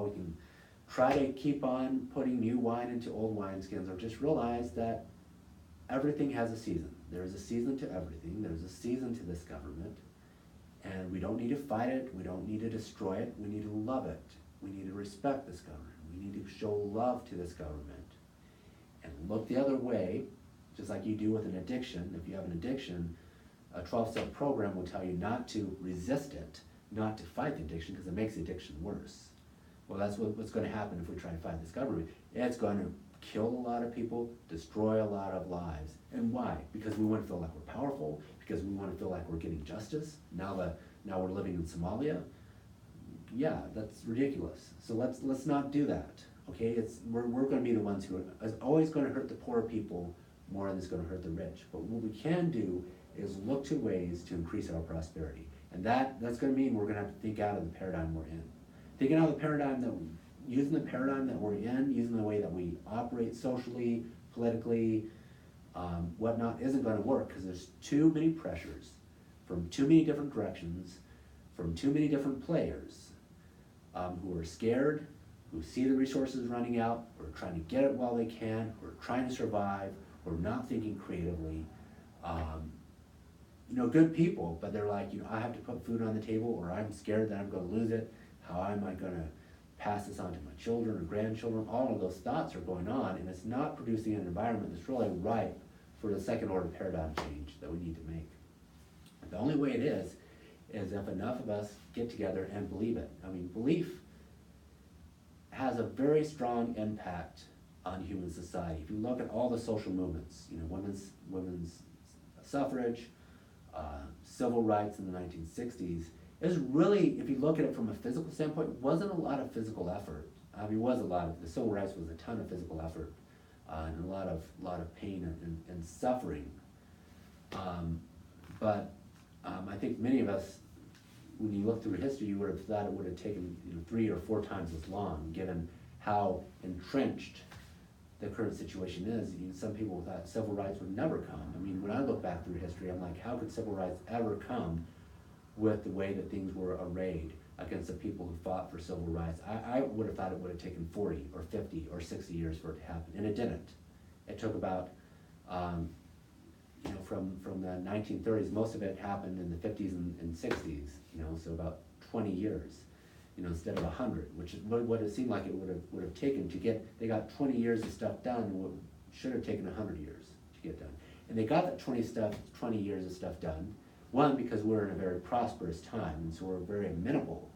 We can try to keep on putting new wine into old wineskins, or just realize that everything has a season. There is a season to everything. There's a season to this government. And we don't need to fight it. We don't need to destroy it. We need to love it. We need to respect this government. We need to show love to this government. And look the other way, just like you do with an addiction. If you have an addiction, a 12-step program will tell you not to resist it, not to fight the addiction, because it makes the addiction worse. Well, that's what's going to happen if we try to fight this government. It's going to kill a lot of people, destroy a lot of lives. And why? Because we want to feel like we're powerful, because we want to feel like we're getting justice. Now we're living in Somalia. Yeah, that's ridiculous. So let's not do that. Okay, we're going to be the ones who are always going to hurt the poor people more than it's going to hurt the rich. But what we can do is look to ways to increase our prosperity, and that's going to mean we're going to have to think out of the paradigm we're in. Thinking out of the paradigm using the paradigm that we're in, using the way that we operate socially, politically, whatnot, isn't going to work, because there's too many pressures from too many different directions, from too many different players who are scared, who see the resources running out, who are trying to get it while they can, who are trying to survive, who are not thinking creatively. Good people, but they're like, I have to put food on the table, or I'm scared that I'm going to lose it. How am I going to pass this on to my children or grandchildren? All of those thoughts are going on, and it's not producing an environment that's really ripe for the second order paradigm change that we need to make. The only way it is if enough of us get together and believe it. I mean, belief has a very strong impact on human society. If you look at all the social movements, women's suffrage, civil rights in the 1960s, is really, if you look at it from a physical standpoint, wasn't a lot of physical effort. I mean, the civil rights was a ton of physical effort and a lot of pain and suffering. But I think many of us, when you look through history, you would have thought it would have taken 3 or 4 times as long, given how entrenched the current situation is. Some people thought civil rights would never come. I mean, when I look back through history, I'm like, how could civil rights ever come with the way that things were arrayed against the people who fought for civil rights? I would have thought it would have taken 40 or 50 or 60 years for it to happen, and it didn't. It took about, from the 1930s, most of it happened in the 50s and 60s, so about 20 years, instead of 100, which is what it seemed like it would have taken to get. They got 20 years of stuff done, what should have taken 100 years to get done. And they got that 20 years of stuff done. One, because we're in a very prosperous time, and so we're very amenable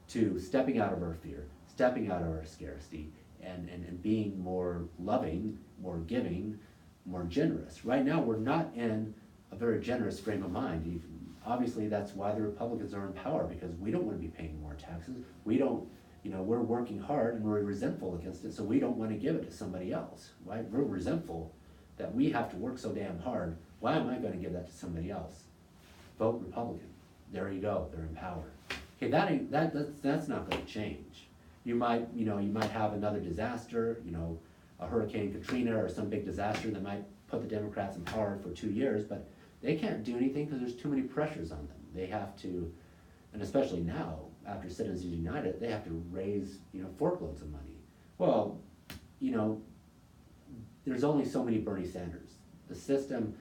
to stepping out of our fear, stepping out of our scarcity, and being more loving, more giving, more generous. Right now, we're not in a very generous frame of mind. Obviously, that's why the Republicans are in power, because we don't want to be paying more taxes. We don't, we're working hard and we're resentful against it, so we don't want to give it to somebody else. Right? We're resentful that we have to work so damn hard. Why am I going to give that to somebody else? Vote Republican. There you go. They're in power. Okay, that's not going to change. You might have another disaster, a Hurricane Katrina or some big disaster that might put the Democrats in power for 2 years, but they can't do anything because there's too many pressures on them. They have to, and especially now, after Citizens United, they have to raise, forkloads of money. Well, there's only so many Bernie Sanders. The system,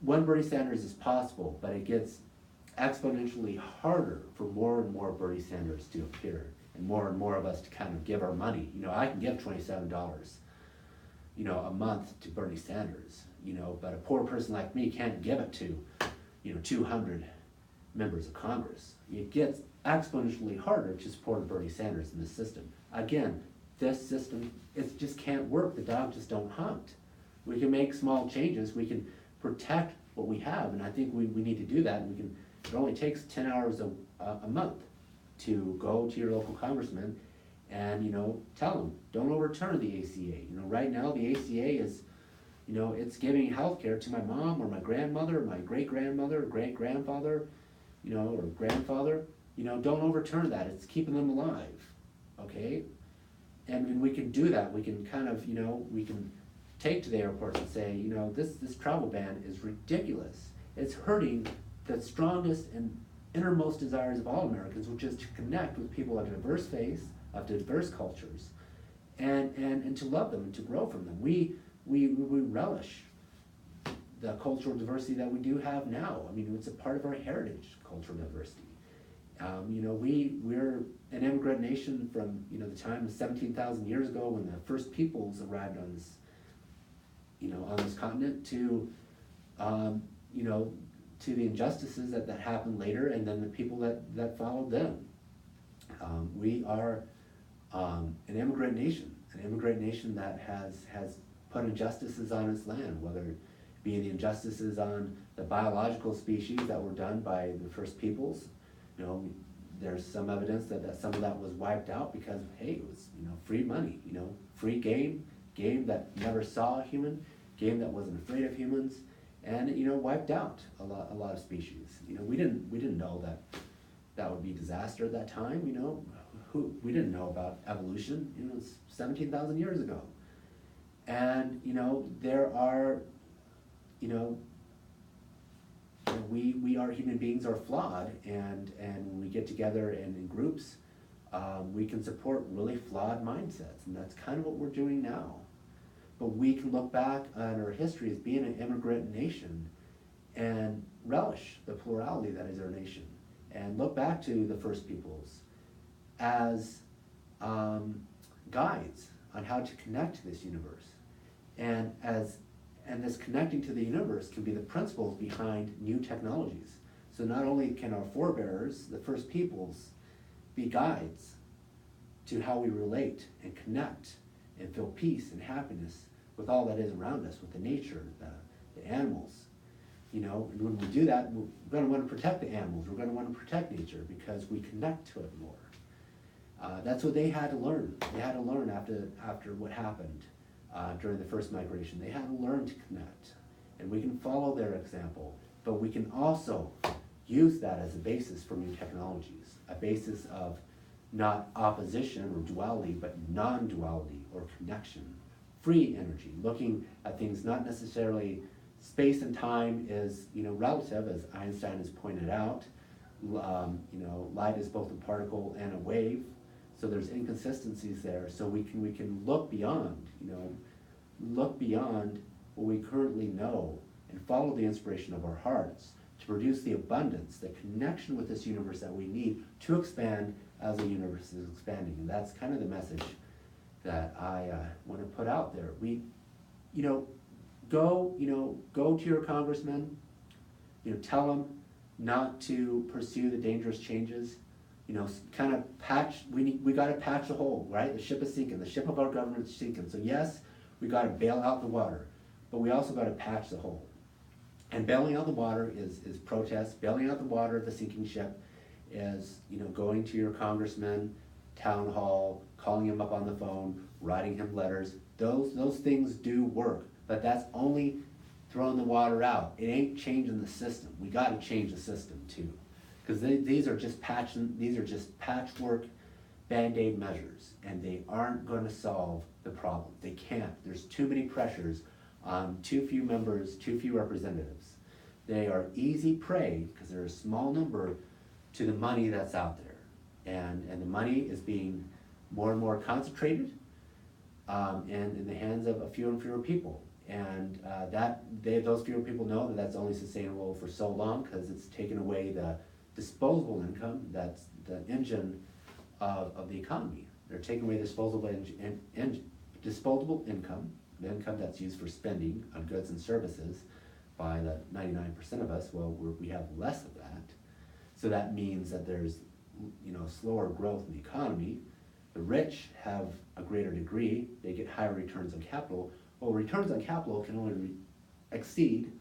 one Bernie Sanders is possible, but it gets exponentially harder for more and more Bernie Sanders to appear, and more of us to kind of give our money. I can give $27, a month to Bernie Sanders, but a poor person like me can't give it to, 200 members of Congress. It gets exponentially harder to support Bernie Sanders in this system. Again, this system, it just can't work. The dogs just don't hunt. We can make small changes. We can protect what we have, and I think we need to do that. And it only takes 10 hours a month to go to your local congressman and tell them, don't overturn the ACA. Right now the ACA is, it's giving health care to my mom or my grandmother or my great-grandmother or great-grandfather, or grandfather. Don't overturn that. It's keeping them alive, okay? And we can do that. We can kind of, we can take to the airports and say, this travel ban is ridiculous. It's hurting the strongest and innermost desires of all Americans, which is to connect with people of diverse faiths, of diverse cultures, and to love them and to grow from them. We relish the cultural diversity that we do have now. I mean, it's a part of our heritage, cultural diversity. We're an immigrant nation from, the time of 17,000 years ago when the first peoples arrived on this continent to, to the injustices that happened later, and then the people that followed them. We are an immigrant nation that has put injustices on its land, whether it be the injustices on the biological species that were done by the first peoples. There's some evidence that some of that was wiped out because, hey, it was, free money, free game that never saw a human, game that wasn't afraid of humans, and wiped out a lot of species. We didn't know that would be disaster at that time. We didn't know about evolution. It's 17,000 years ago, and there are, we are human beings are flawed, and when we get together and in groups, we can support really flawed mindsets, and that's kind of what we're doing now. But we can look back on our history as being an immigrant nation and relish the plurality that is our nation, and look back to the first peoples as guides on how to connect to this universe, and this connecting to the universe can be the principles behind new technologies. So not only can our forebears, the first peoples, be guides to how we relate and connect and feel peace and happiness with all that is around us, with the nature, the animals. And when we do that, we're going to want to protect the animals. We're going to want to protect nature because we connect to it more. That's what they had to learn. They had to learn after what happened during the first migration. They had to learn to connect, and we can follow their example, but we can also use that as a basis for new technologies, a basis of not opposition or duality, but non-duality or connection, free energy, looking at things not necessarily space and time is relative, as Einstein has pointed out. Light is both a particle and a wave, so there's inconsistencies there. So we can look beyond, look beyond what we currently know and follow the inspiration of our hearts to produce the abundance, the connection with this universe that we need to expand as the universe is expanding. And that's kind of the message that I want to put out there. Go to your congressman, tell them not to pursue the dangerous changes. Kind of patch. We got to patch the hole, right? The ship is sinking. The ship of our government is sinking. So yes, we got to bail out the water, but we also got to patch the hole. And bailing out the water is protest. Bailing out the water of the sinking ship is going to your congressman, town hall, calling him up on the phone, writing him letters. Those things do work, but that's only throwing the water out. It ain't changing the system. We got to change the system too, because these are just patchwork Band-Aid measures, and they aren't going to solve the problem. They can't. There's too many pressures on too few members, too few representatives. They are easy prey because they're a small number to the money that's out there, and the money is being more and more concentrated and in the hands of fewer and fewer people. And those fewer people know that that's only sustainable for so long, because it's taken away the disposable income that's the engine of the economy. They're taking away disposable income, the income that's used for spending on goods and services by the 99% of us. Well, we have less of that. So that means that there's slower growth in the economy. The rich have a greater degree. They get higher returns on capital. Well, returns on capital can only exceed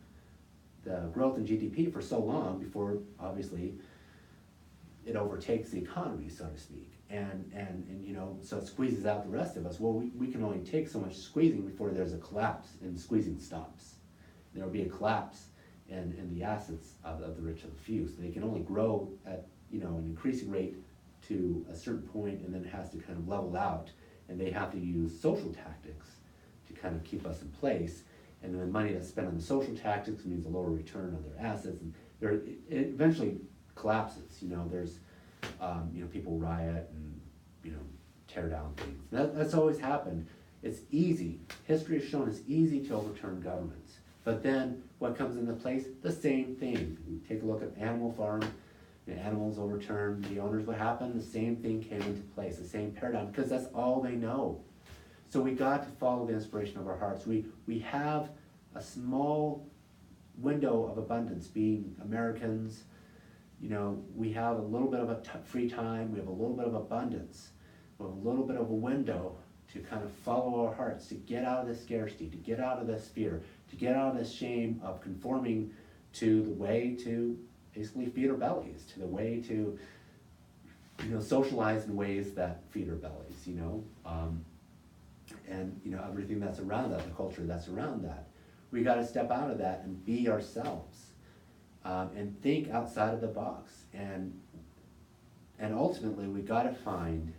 the growth in GDP for so long before, obviously, it overtakes the economy, so to speak. And so it squeezes out the rest of us. Well, we can only take so much squeezing before there's a collapse and squeezing stops. There will be a collapse in the assets of the rich and the few. So they can only grow at an increasing rate to a certain point, and then it has to kind of level out, and they have to use social tactics to kind of keep us in place. And then the money that's spent on the social tactics means a lower return on their assets, and it eventually collapses. There's people riot and tear down things. That's always happened. It's easy. History has shown it's easy to overturn governments. But then what comes into place? The same thing. You take a look at Animal Farm, the animals overturned, the owners, what happened? The same thing came into place, the same paradigm, because that's all they know. So we got to follow the inspiration of our hearts. We have a small window of abundance, being Americans. You know, we have a little bit of free time, we have a little bit of abundance, we have a little bit of a window to kind of follow our hearts, to get out of this scarcity, to get out of this fear, to get out of this shame of conforming to the way to basically feed our bellies, to the way to, you know, socialize in ways that feed our bellies, you know, and, you know, everything that's around that, the culture that's around that. We got to step out of that and be ourselves, and think outside of the box, and ultimately we got to find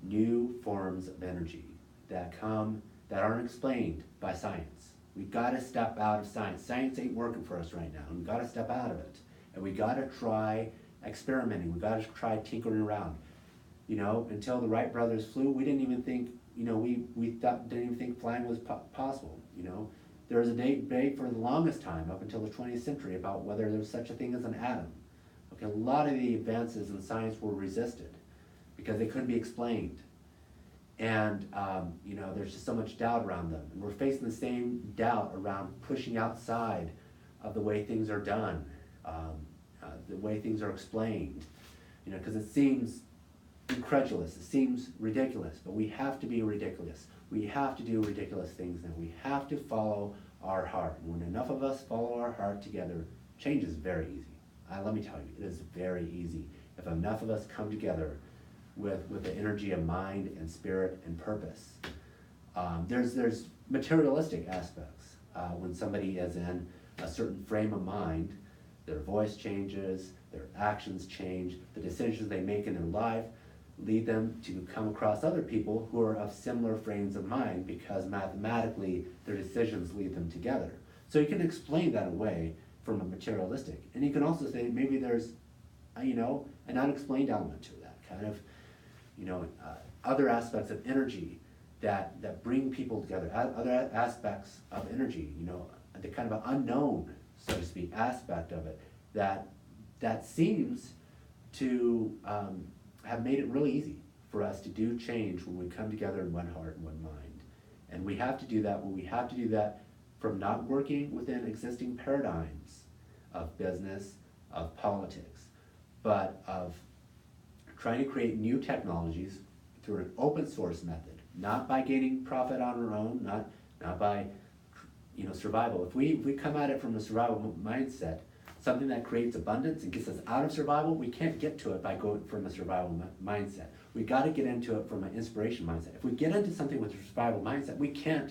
new forms of energy that aren't explained by science. We got to step out of science. Science ain't working for us right now, and we got to step out of it, and we got to try experimenting. We got to try tinkering around. You know, until the Wright brothers flew, we didn't even think, you know, we didn't even think flying was possible. You know, there was a debate for the longest time up until the 20th century about whether there was such a thing as an atom. Okay, a lot of the advances in science were resisted because they couldn't be explained. And, you know, there's just so much doubt around them. And we're facing the same doubt around pushing outside of the way things are done, the way things are explained, you know, because it seems incredulous, it seems ridiculous, but we have to be ridiculous. We have to do ridiculous things, and we have to follow our heart. And when enough of us follow our heart together, change is very easy. Let me tell you, it is very easy. If enough of us come together with the energy of mind and spirit and purpose. There's materialistic aspects. When somebody is in a certain frame of mind, their voice changes, their actions change, the decisions they make in their life lead them to come across other people who are of similar frames of mind, because mathematically their decisions lead them together. So you can explain that away from a materialistic. And you can also say maybe there's, you know, an unexplained element to that, kind of, you know, other aspects of energy that bring people together, other aspects of energy, you know, the kind of an unknown, so to speak, aspect of it that seems to have made it really easy for us to do change when we come together in one heart and one mind. And we have to do that when we have to do that from not working within existing paradigms of business, of politics, but of trying to create new technologies through an open source method, not by gaining profit on our own, not by, you know, survival. If we come at it from a survival mindset, something that creates abundance and gets us out of survival, we can't get to it by going from a survival mindset. We got to get into it from an inspiration mindset. If we get into something with a survival mindset, we can't